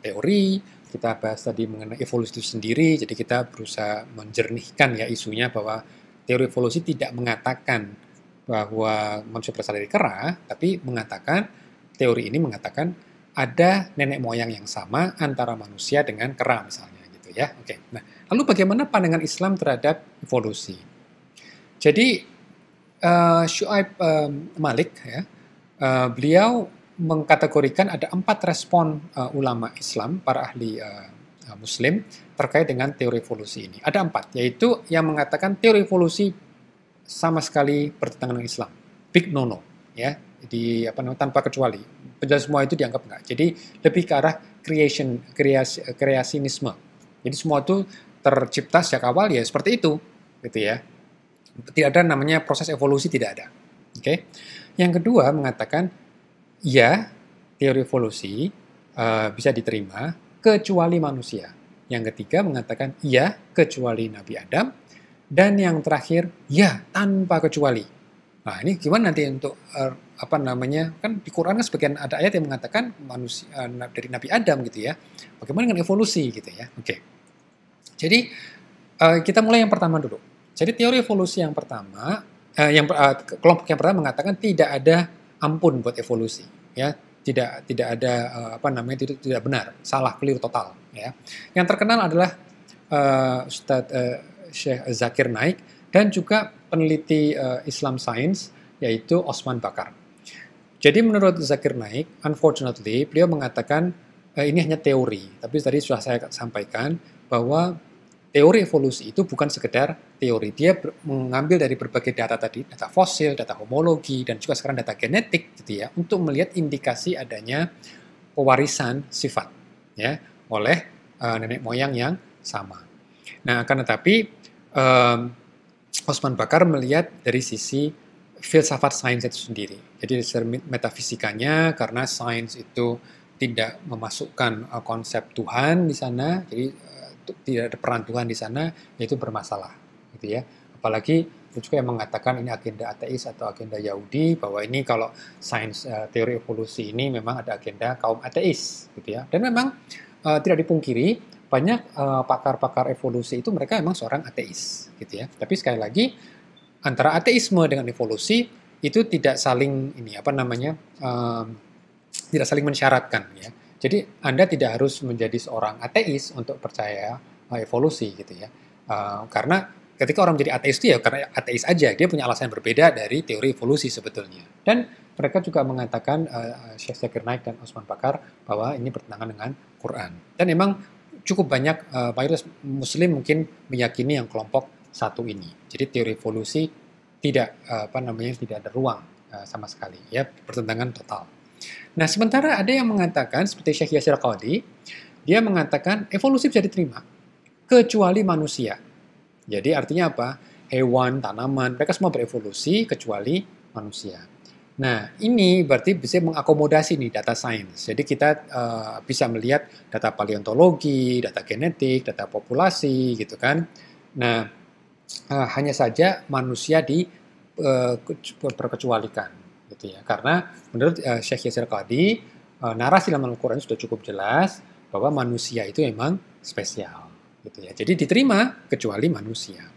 A: teori, kita bahas tadi mengenai evolusi itu sendiri, jadi kita berusaha menjernihkan ya isunya bahwa teori evolusi tidak mengatakan bahwa manusia berasal dari kera, tapi teori ini mengatakan ada nenek moyang yang sama antara manusia dengan kera misalnya gitu ya. Oke. Nah, lalu bagaimana pandangan Islam terhadap evolusi? Jadi Syuaib Malik ya, beliau mengkategorikan ada 4 respon ulama Islam, para ahli Muslim terkait dengan teori evolusi ini. Ada 4, yaitu yang mengatakan teori evolusi sama sekali bertentangan dengan Islam, big no-no, ya, tanpa kecuali. Penjelasan semua itu dianggap enggak. Jadi lebih ke arah kreasinisme. Jadi semua itu tercipta sejak awal ya seperti itu, gitu ya. Tidak ada namanya proses evolusi, tidak ada. Oke. Yang kedua mengatakan ya, teori evolusi bisa diterima kecuali manusia. Yang ketiga mengatakan ya, kecuali Nabi Adam. Dan yang terakhir, ya, tanpa kecuali. Nah, ini gimana nanti untuk apa namanya? Kan di Quran kan sebagian ada ayat yang mengatakan manusia dari Nabi Adam gitu ya. Bagaimana dengan evolusi gitu ya? Oke. Jadi kita mulai yang pertama dulu. Jadi teori evolusi yang pertama, kelompok yang pertama mengatakan tidak ada ampun buat evolusi, ya, tidak ada apa namanya tidak benar, salah, keliru total, ya. Yang terkenal adalah Ustadz Syekh Zakir Naik dan juga peneliti Islam Science yaitu Osman Bakar. Jadi menurut Zakir Naik, unfortunately beliau mengatakan ini hanya teori, tapi tadi sudah saya sampaikan bahwa teori evolusi itu bukan sekedar teori. Dia mengambil dari berbagai data tadi, data fosil, data homologi, dan juga sekarang data genetik gitu ya, untuk melihat indikasi adanya pewarisan sifat ya oleh nenek moyang yang sama. Nah, akan tetapi Osman Bakar melihat dari sisi filsafat sains itu sendiri. Jadi dari metafisikanya, karena sains itu tidak memasukkan konsep Tuhan di sana, jadi tidak ada peran Tuhan di sana, yaitu bermasalah, gitu ya. Apalagi itu juga yang mengatakan ini agenda ateis atau agenda Yahudi, bahwa ini kalau sains teori evolusi ini memang ada agenda kaum ateis, gitu ya. Dan memang tidak dipungkiri banyak pakar-pakar evolusi itu mereka memang seorang ateis, gitu ya. Tapi sekali lagi antara ateisme dengan evolusi itu tidak saling tidak saling mensyaratkan ya. Jadi Anda tidak harus menjadi seorang ateis untuk percaya evolusi gitu ya. Karena ketika orang menjadi ateis itu ya karena ateis aja, dia punya alasan yang berbeda dari teori evolusi sebetulnya. Dan mereka juga mengatakan Syekh Zakir Naik dan Osman Bakar bahwa ini bertentangan dengan Quran. Dan memang cukup banyak mayoritas Muslim mungkin meyakini yang kelompok satu ini. Jadi teori evolusi tidak tidak ada ruang sama sekali ya, bertentangan total. Nah, sementara ada yang mengatakan seperti Syekh Yasir Qadhi, dia mengatakan evolusi bisa diterima kecuali manusia. Jadi artinya apa? Hewan, tanaman, mereka semua berevolusi kecuali manusia. Nah, ini berarti bisa mengakomodasi nih data sains. Jadi kita bisa melihat data paleontologi, data genetik, data populasi gitu kan. Nah, hanya saja manusia diperkecualikan gitu ya. Karena menurut Syekh Yasir Qadhi, narasi dalam Al-Quran sudah cukup jelas bahwa manusia itu memang spesial gitu ya. Jadi diterima kecuali manusia.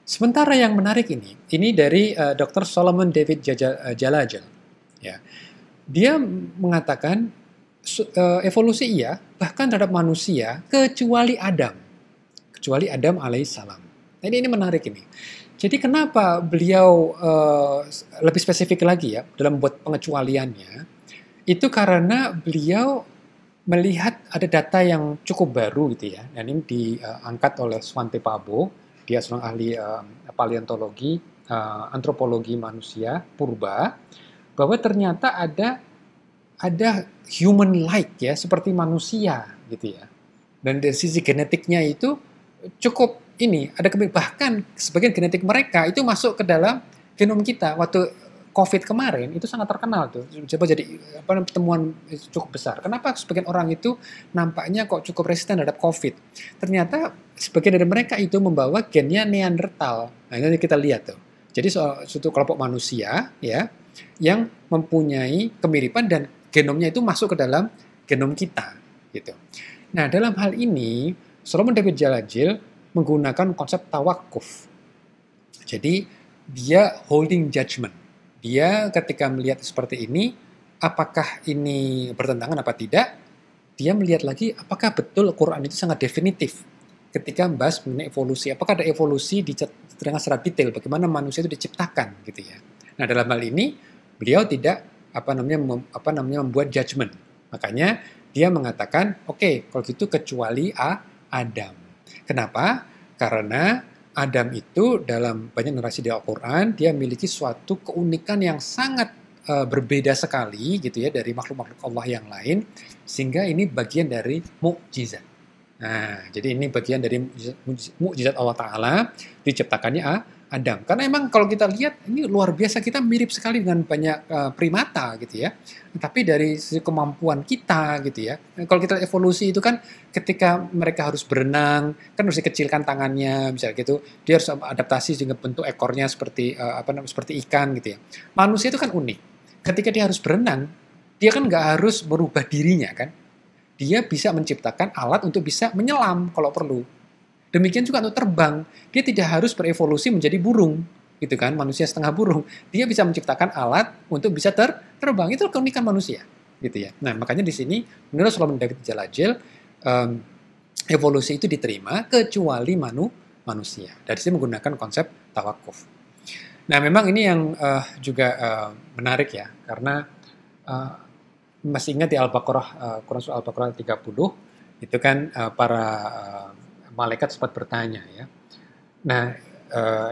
A: Sementara yang menarik ini dari Dr. Solomon David Jalajal ya. Dia mengatakan evolusi iya, bahkan terhadap manusia kecuali Adam. Kecuali Adam alaihissalam. Nah, ini menarik ini. Jadi kenapa beliau lebih spesifik lagi ya dalam membuat pengecualiannya, itu karena beliau melihat ada data yang cukup baru gitu ya, dan ini diangkat oleh Svante Pääbo, dia seorang ahli paleontologi, antropologi manusia purba, bahwa ternyata ada human-like ya, seperti manusia gitu ya. Dan dari sisi genetiknya itu cukup ada bahkan sebagian genetik mereka itu masuk ke dalam genom kita. Waktu COVID kemarin itu sangat terkenal tuh, coba jadi pertemuan cukup besar. Kenapa sebagian orang itu nampaknya kok cukup resisten terhadap COVID? Ternyata sebagian dari mereka itu membawa gennya Neanderthal. Nah, ini kita lihat tuh. Jadi suatu kelompok manusia ya yang mempunyai kemiripan dan genomnya itu masuk ke dalam genom kita gitu. Nah, dalam hal ini Solomon David Jalajil menggunakan konsep tawakuf. Jadi dia holding judgment. Dia ketika melihat seperti ini, apakah ini bertentangan apa tidak, dia melihat lagi apakah betul Quran itu sangat definitif ketika membahas mengenai evolusi. Apakah ada evolusi dengan secara detail bagaimana manusia itu diciptakan gitu ya. Nah, dalam hal ini beliau tidak membuat judgment. Makanya dia mengatakan, oke, kalau gitu kecuali Adam. Kenapa? Karena Adam itu dalam banyak narasi di Al-Quran, dia memiliki suatu keunikan yang sangat berbeda sekali gitu ya dari makhluk-makhluk Allah yang lain, sehingga ini bagian dari mukjizat. Nah, jadi ini bagian dari mukjizat Allah Ta'ala diciptakannya Adam. Karena emang kalau kita lihat ini luar biasa, kita mirip sekali dengan banyak primata gitu ya. Tapi dari sisi kemampuan kita gitu ya. Kalau kita evolusi itu kan ketika mereka harus berenang, kan harus dikecilkan tangannya misalnya gitu. Dia harus adaptasi sehingga bentuk ekornya seperti seperti ikan gitu ya. Manusia itu kan unik. Ketika dia harus berenang, dia kan nggak harus merubah dirinya kan. Dia bisa menciptakan alat untuk bisa menyelam kalau perlu. Demikian juga untuk terbang, dia tidak harus berevolusi menjadi burung, gitu kan, manusia setengah burung. Dia bisa menciptakan alat untuk bisa terbang. Itu keunikan manusia, gitu ya. Nah, makanya di sini menurut Solomon David Jalajil, evolusi itu diterima kecuali manusia. Dari sini menggunakan konsep tawakuf. Nah, memang ini yang juga menarik ya, karena masih ingat di Al-Baqarah, Quran Surah Al-Baqarah 30, itu kan para malaikat sempat bertanya ya. Nah,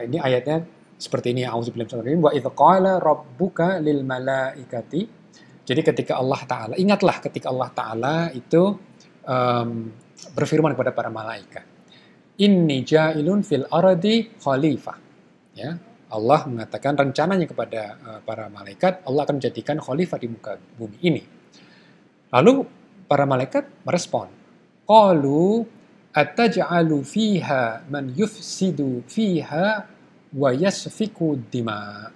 A: ini ayatnya seperti ini, auzubillahi minasyaitonir rajim, wa idz qala rabbuka lil malaikati. Jadi ketika Allah Ta'ala, ingatlah ketika Allah Ta'ala itu berfirman kepada para malaikat, inni ja'ilun fil ardi khalifah. Ya, Allah mengatakan rencananya kepada para malaikat, Allah akan menjadikan khalifah di muka bumi ini. Lalu para malaikat merespon, qalu ataj'alu fiha man yufsidu fiha wa yasfiku dima.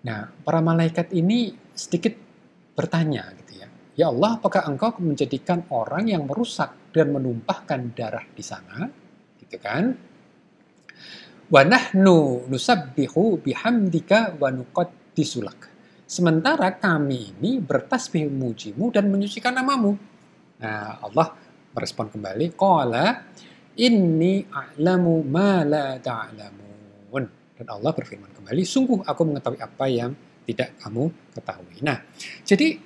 A: Nah, para malaikat ini sedikit bertanya gitu ya. Ya Allah, apakah engkau menjadikan orang yang merusak dan menumpahkan darah di sana? Gitu kan? Wa nahnu nusabbihu bihamdika wa nuqaddisu lak. Sementara kami ini bertasbih memujimu dan menyucikan namamu. Nah, Allah merespon kembali, qala inni a'lamu ma la ta'lamun. Dan Allah berfirman kembali, sungguh aku mengetahui apa yang tidak kamu ketahui. Nah, jadi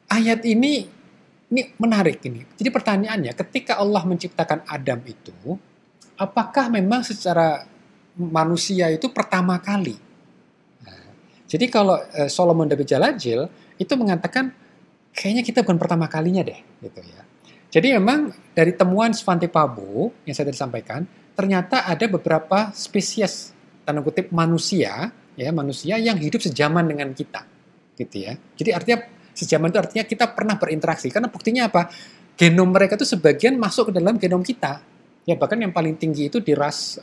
A: ayat ini menarik ini. Jadi pertanyaannya, ketika Allah menciptakan Adam itu, apakah memang secara manusia itu pertama kali? Nah, jadi kalau Solomon David Jalajil itu mengatakan kayaknya kita bukan pertama kalinya deh, gitu ya. Jadi memang dari temuan Svante Pabo yang saya tadi sampaikan, ternyata ada beberapa spesies tanda kutip manusia, ya manusia yang hidup sejaman dengan kita, gitu ya. Jadi artinya sejaman itu artinya kita pernah berinteraksi. Karena buktinya apa? Genom mereka itu sebagian masuk ke dalam genom kita. Ya bahkan yang paling tinggi itu di ras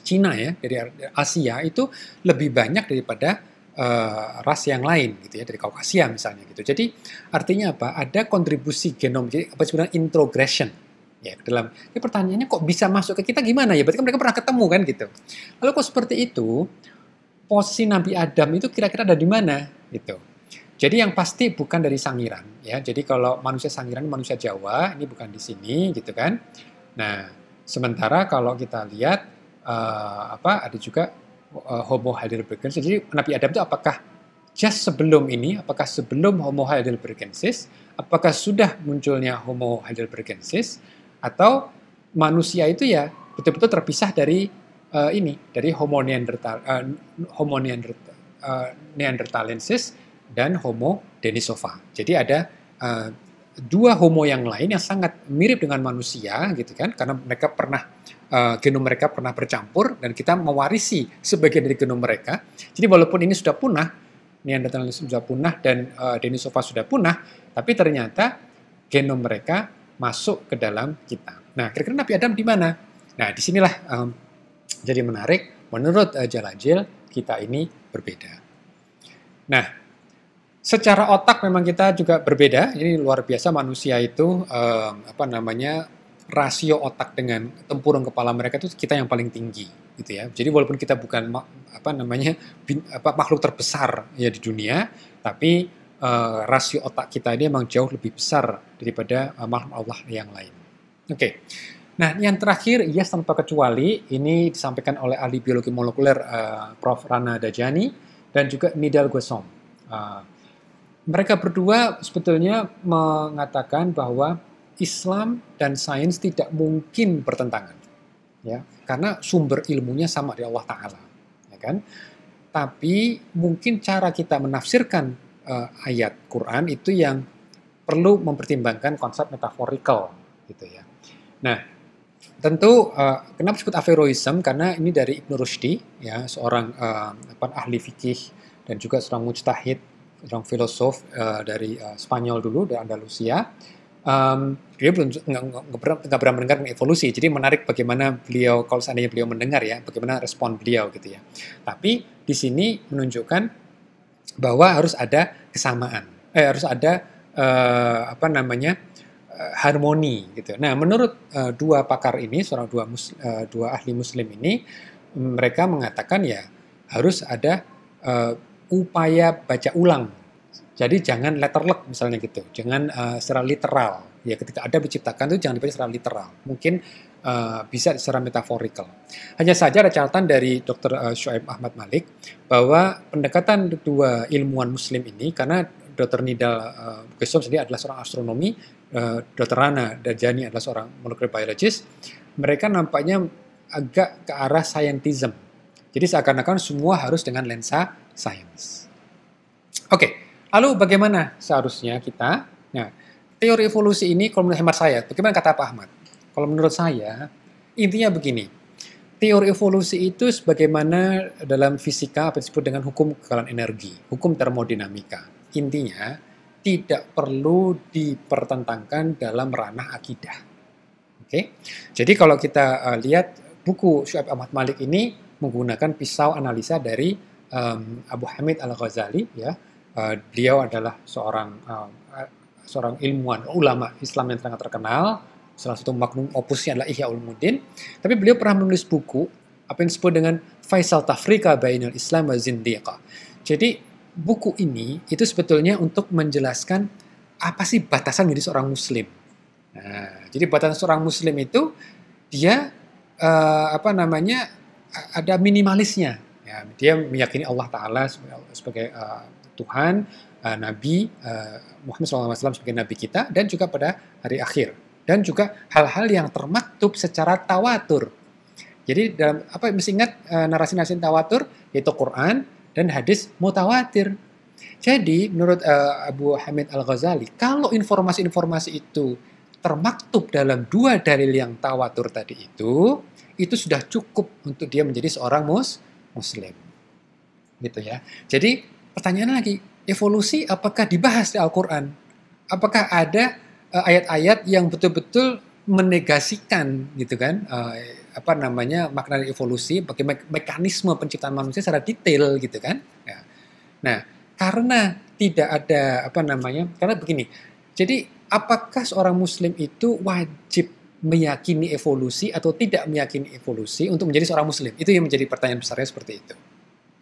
A: Cina ya, dari Asia itu lebih banyak daripada ras yang lain gitu ya, dari Kaukasia misalnya gitu. Jadi artinya apa? Ada kontribusi genom, jadi apa sebenarnya introgression ya dalam. Ini pertanyaannya kok bisa masuk ke kita gimana ya? Berarti kan mereka pernah ketemu kan gitu. Lalu kok seperti itu, posisi Nabi Adam itu kira-kira ada di mana gitu. Jadi yang pasti bukan dari sangiran ya. Jadi kalau manusia sangiran manusia Jawa, ini bukan di sini gitu kan. Nah, sementara kalau kita lihat ada juga Homo heidelbergensis. Jadi Nabi Adam itu apakah just sebelum ini, apakah sebelum Homo heidelbergensis, apakah sudah munculnya Homo heidelbergensis atau manusia itu ya betul-betul terpisah dari dari Homo neanderthalensis dan Homo denisova. Jadi ada dua homo yang lain yang sangat mirip dengan manusia gitu kan, karena mereka pernah genom mereka pernah bercampur dan kita mewarisi sebagian dari genom mereka. Jadi walaupun ini sudah punah, neanderthalensis sudah punah dan denisova sudah punah, tapi ternyata genom mereka masuk ke dalam kita. Nah, kira-kira Nabi Adam di mana? Nah, disinilah jadi menarik. Menurut Jalajil, kita ini berbeda. Nah, secara otak memang kita juga berbeda. Ini luar biasa manusia itu rasio otak dengan tempurung kepala mereka itu kita yang paling tinggi gitu ya. Jadi walaupun kita bukan makhluk terbesar ya di dunia, tapi rasio otak kita ini memang jauh lebih besar daripada makhluk Allah yang lain. Oke. Nah, yang terakhir, yes tanpa kecuali, ini disampaikan oleh ahli biologi molekuler Prof. Rana Dajani dan juga Nidal Gossom. Mereka berdua sebetulnya mengatakan bahwa Islam dan sains tidak mungkin bertentangan, ya, karena sumber ilmunya sama di Allah Ta'ala, ya kan? Tapi mungkin cara kita menafsirkan ayat Quran itu yang perlu mempertimbangkan konsep metaforikal, gitu ya. Nah, tentu kenapa disebut Averroism? Karena ini dari Ibnu Rushdi, ya, seorang ahli fikih dan juga seorang mujtahid, seorang filosof dari Spanyol dulu, dari Andalusia. Dia nggak pernah mendengar tentang evolusi, jadi menarik bagaimana beliau, kalau seandainya beliau mendengar ya, bagaimana respon beliau gitu ya. Tapi di sini menunjukkan bahwa harus ada kesamaan, harus ada harmoni gitu. Nah, menurut dua pakar ini, dua ahli Muslim ini, mereka mengatakan ya harus ada upaya baca ulang. Jadi jangan letterlek misalnya gitu, jangan secara literal. Ya ketika Adam diciptakan itu jangan dibaca secara literal. Mungkin bisa secara metaforikal. Hanya saja ada catatan dari Dr. Shoaib Ahmad Malik bahwa pendekatan dua ilmuwan Muslim ini, karena Dr. Nidal Gossom sendiri adalah seorang astronomi, Dr. Rana Dajani adalah seorang molecular biologist, mereka nampaknya agak ke arah scientism. Jadi seakan-akan semua harus dengan lensa sains. Oke. Lalu bagaimana seharusnya kita? Nah, teori evolusi ini kalau menurut hemat saya, bagaimana kata Pak Ahmad? Kalau menurut saya, intinya begini. Teori evolusi itu sebagaimana dalam fisika apa disebut dengan hukum kekekalan energi, hukum termodinamika. Intinya, tidak perlu dipertentangkan dalam ranah akidah. Oke? Jadi kalau kita lihat buku Shoaib Ahmad Malik ini menggunakan pisau analisa dari Abu Hamid Al-Ghazali, ya. Beliau adalah seorang ilmuwan, ulama Islam yang sangat terkenal. Salah satu magnum opusnya adalah Ihya Ulumuddin. Tapi beliau pernah menulis buku apa yang disebut dengan Faisal Tafrika Bainal Islam wa Zindiqa. Jadi buku ini itu sebetulnya untuk menjelaskan apa sih batasan menjadi seorang muslim. Nah, jadi batasan seorang muslim itu dia ada minimalisnya. Ya, dia meyakini Allah Taala sebagai Tuhan, Nabi Muhammad SAW sebagai Nabi kita, dan juga pada hari akhir. Dan juga hal-hal yang termaktub secara tawatur. Jadi dalam mesti ingat narasi-narasi tawatur yaitu Quran dan hadis mutawatir. Jadi menurut Abu Hamid Al-Ghazali, kalau informasi-informasi itu termaktub dalam 2 dalil yang tawatur tadi itu sudah cukup untuk dia menjadi seorang muslim. Gitu ya. Jadi pertanyaannya lagi, evolusi apakah dibahas di Al-Qur'an? Apakah ada ayat-ayat yang betul-betul menegasikan gitu kan? Makna dari evolusi, bagaimana mekanisme penciptaan manusia secara detail gitu kan? Ya. Nah, karena tidak ada karena begini. Jadi apakah seorang muslim itu wajib meyakini evolusi atau tidak meyakini evolusi untuk menjadi seorang muslim? Itu yang menjadi pertanyaan besarnya seperti itu.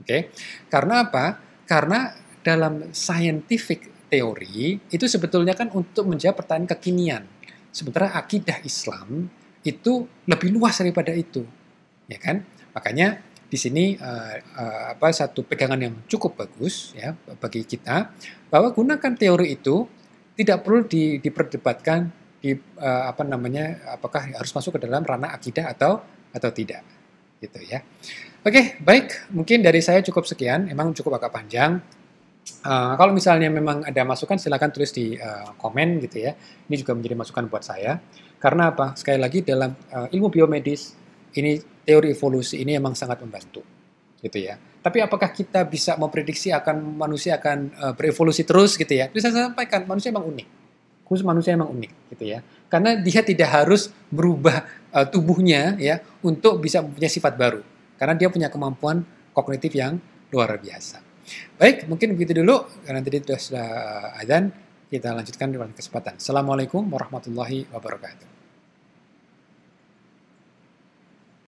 A: Oke. Karena apa? Karena dalam scientific teori itu sebetulnya kan untuk menjawab pertanyaan kekinian. Sementara akidah Islam itu lebih luas daripada itu. Ya kan? Makanya di sini satu pegangan yang cukup bagus ya bagi kita bahwa gunakan teori itu tidak perlu diperdebatkan apakah harus masuk ke dalam ranah akidah atau tidak gitu ya. Oke, baik, mungkin dari saya cukup sekian, emang cukup agak panjang. Kalau misalnya memang ada masukan silakan tulis di komen gitu ya. Ini juga menjadi masukan buat saya. Karena apa? Sekali lagi dalam ilmu biomedis ini teori evolusi ini emang sangat membantu gitu ya. Tapi apakah kita bisa memprediksi manusia akan berevolusi terus gitu ya? Bisa saya sampaikan manusia emang unik. Khusus manusia emang unik gitu ya. Karena dia tidak harus berubah tubuhnya ya untuk bisa mempunyai sifat baru. Karena dia punya kemampuan kognitif yang luar biasa. Baik, mungkin begitu dulu. Karena tadi sudah azan, kita lanjutkan di lain kesempatan. Assalamualaikum warahmatullahi wabarakatuh.